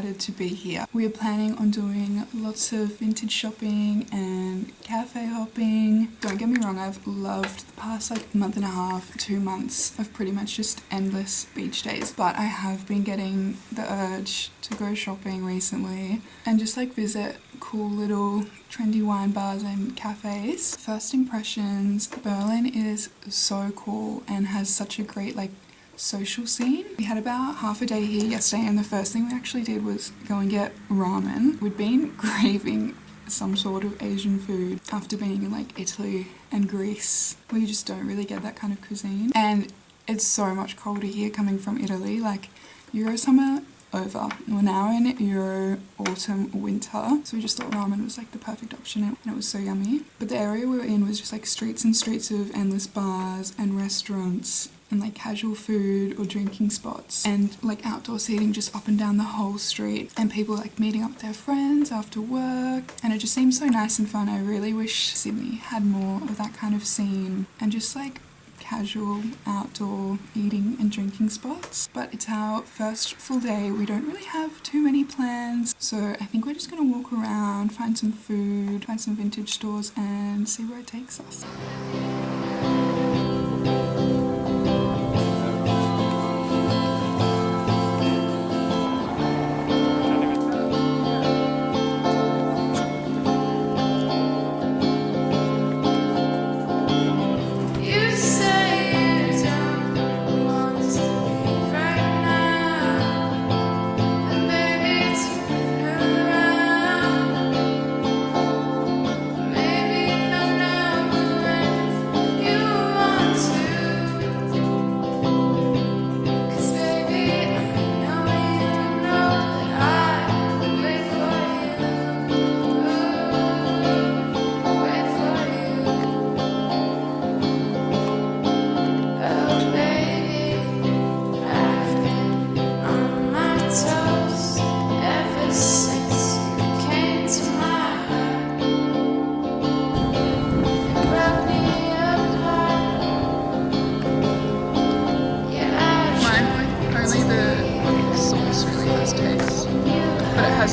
excited to be here. We are planning on doing lots of vintage shopping and cafe hopping. Don't get me wrong, I've loved the past like month and a half, 2 months of pretty much just endless beach days, but I have been getting the urge to go shopping recently and just like visit cool little trendy wine bars and cafes. First impressions, Berlin is so cool and has such a great like social scene. We had about half a day here yesterday and the first thing we actually did was go and get ramen. We'd been craving some sort of Asian food after being in like Italy and Greece, where you just don't really get that kind of cuisine. And it's so much colder here coming from Italy, like Euro summer over. We're now in Euro autumn winter, so we just thought ramen was like the perfect option and it was so yummy. But the area we were in was just like streets and streets of endless bars and restaurants and like casual food or drinking spots and like outdoor seating just up and down the whole street, and people like meeting up with their friends after work, and it just seems so nice and fun. I really wish Sydney had more of that kind of scene and just like casual outdoor eating and drinking spots. But it's our first full day, we don't really have too many plans, so I think we're just gonna walk around, find some food, find some vintage stores and see where it takes us.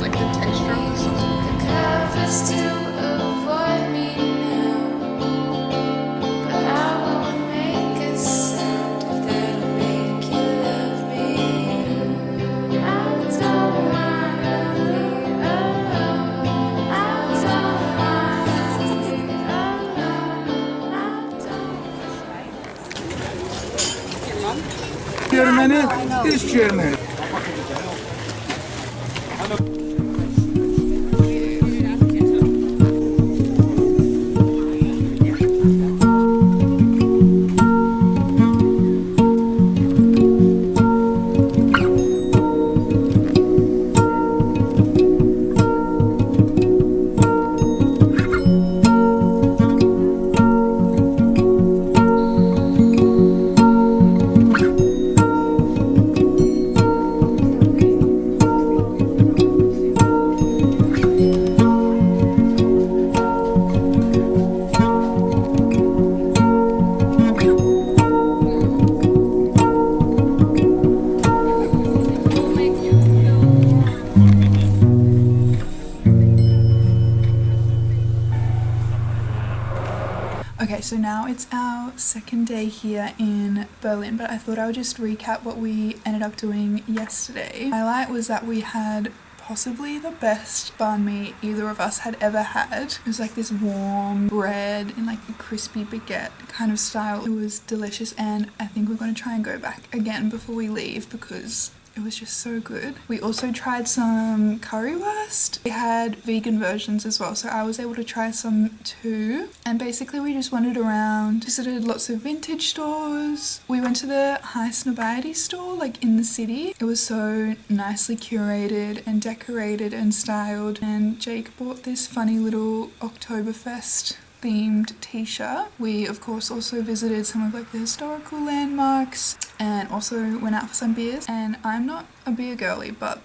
Like the texture of the sauce. Germany is Germany. Okay, so now it's our second day here in Berlin, but I thought I would just recap what we ended up doing yesterday. Highlight was that we had possibly the best banh mi either of us had ever had. It was like this warm bread in like a crispy baguette kind of style. It was delicious, and I think we're going to try and go back again before we leave because it was just so good. We also tried some currywurst. They had vegan versions as well, so I was able to try some too. And basically we just wandered around, visited lots of vintage stores. We went to the High Snobiety store like in the city. It was so nicely curated and decorated and styled, and Jake bought this funny little Oktoberfest themed t-shirt. We of course also visited some of like the historical landmarks and also went out for some beers. And I'm not a beer girly, but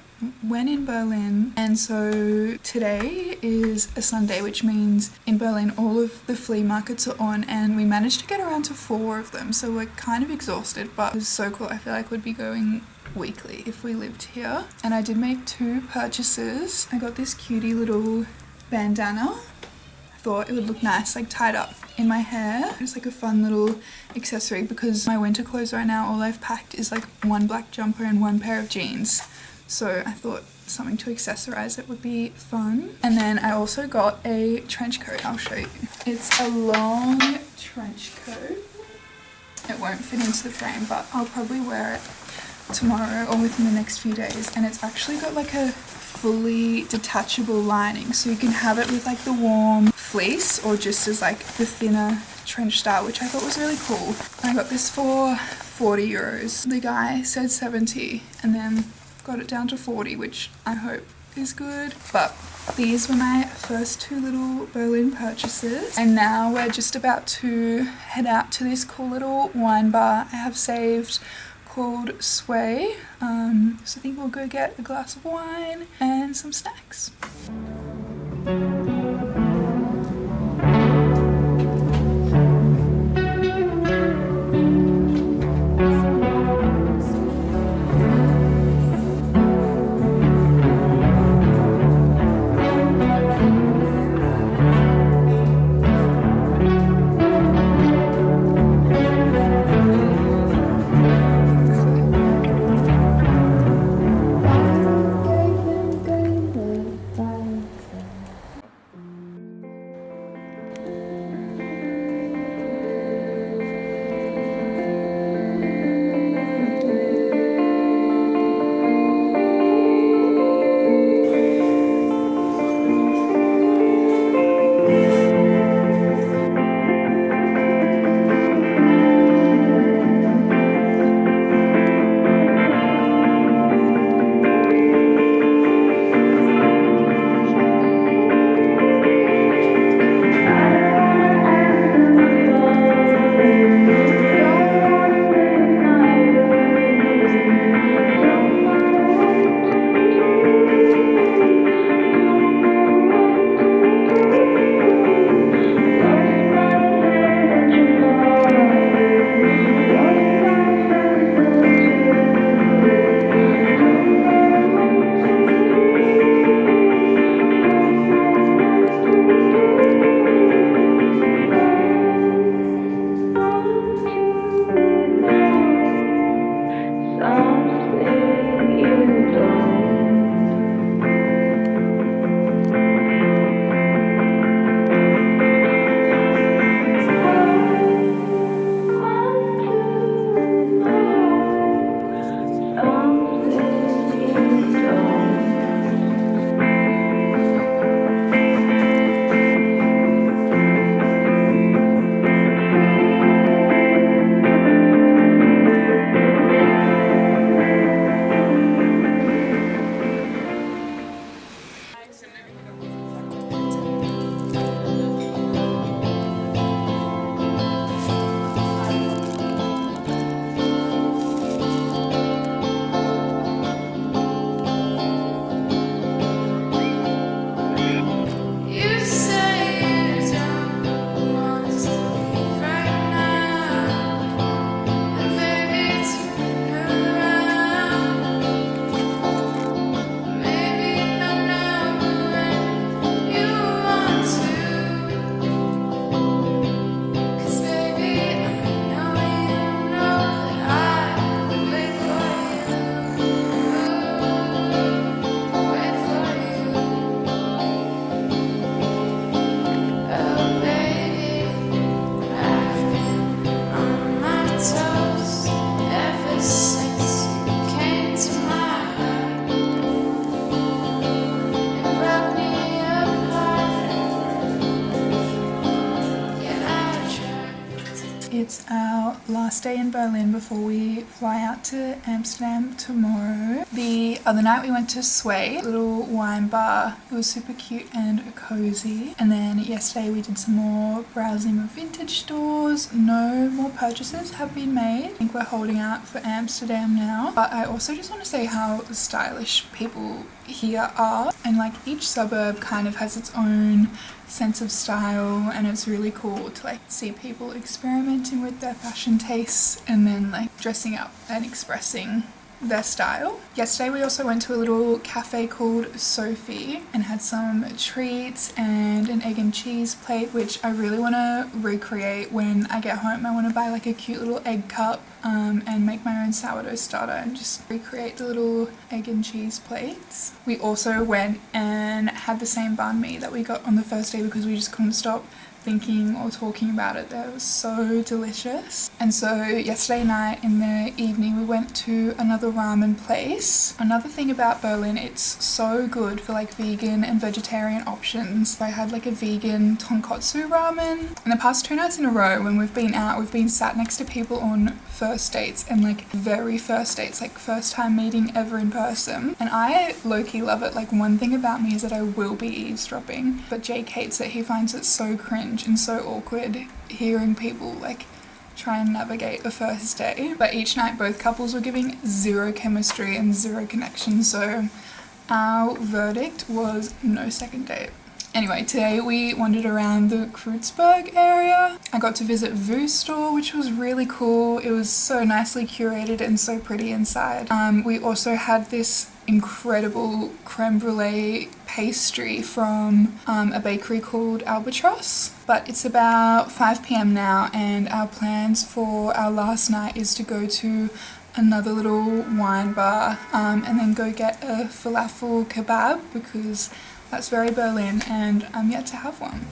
when in Berlin, and so today is a Sunday, which means in Berlin all of the flea markets are on, and we managed to get around to 4 of them, so we're kind of exhausted, but it was so cool. I feel like we'd be going weekly if we lived here. And I did make 2 purchases. I got this cutie little bandana. I thought it would look nice, like tied up in my hair. It's like a fun little accessory because my winter clothes right now, all I've packed is like 1 black jumper and 1 pair of jeans. So I thought something to accessorize it would be fun. And then I also got a trench coat. I'll show you. It's a long trench coat. It won't fit into the frame, but I'll probably wear it tomorrow or within the next few days. And it's actually got like a fully detachable lining, so you can have it with like the warm fleece or just as like the thinner trench style, which I thought was really cool. I got this for 40 euros. The guy said 70 and then got it down to 40, which I hope is good. But these were my first 2 little Berlin purchases, and now we're just about to head out to this cool little wine bar I have saved called Sway. So I think we'll go get a glass of wine and some snacks. It's our last day in Berlin before we fly out to Amsterdam tomorrow. The other night we went to Sway, a little wine bar. It was super cute and cozy. And then yesterday we did some more browsing of vintage stores. No more purchases have been made. I think we're holding out for Amsterdam now. But I also just want to say how stylish people here are, and like each suburb kind of has its own sense of style, and it's really cool to like see people experimenting with their fashion tastes and then like dressing up and expressing their style. Yesterday we also went to a little cafe called Sophie and had some treats and an egg and cheese plate, which I really want to recreate when I get home. I want to buy like a cute little egg cup and make my own sourdough starter and just recreate the little egg and cheese plates. We also went and had the same banh mi that we got on the first day because we just couldn't stop thinking or talking about it. That was so delicious. And so yesterday night in the evening we went to another ramen place. Another thing about Berlin, it's so good for like vegan and vegetarian options. I had like a vegan tonkotsu ramen. And the past 2 nights in a row when we've been out, we've been sat next to people on first dates and like very first dates, like first time meeting ever in person. And I low-key love it. Like one thing about me is that I will be eavesdropping, but Jake hates it. He finds it so cringe and so awkward hearing people like try and navigate a first date. But each night both couples were giving zero chemistry and zero connection, so our verdict was no second date. Anyway, today we wandered around the Kreuzberg area. I got to visit Vu's store, which was really cool. It was so nicely curated and so pretty inside. We also had this incredible creme brulee pastry from a bakery called Albatross. But it's about 5 p.m. now, and our plans for our last night is to go to another little wine bar and then go get a falafel kebab because that's very Berlin and I'm yet to have one.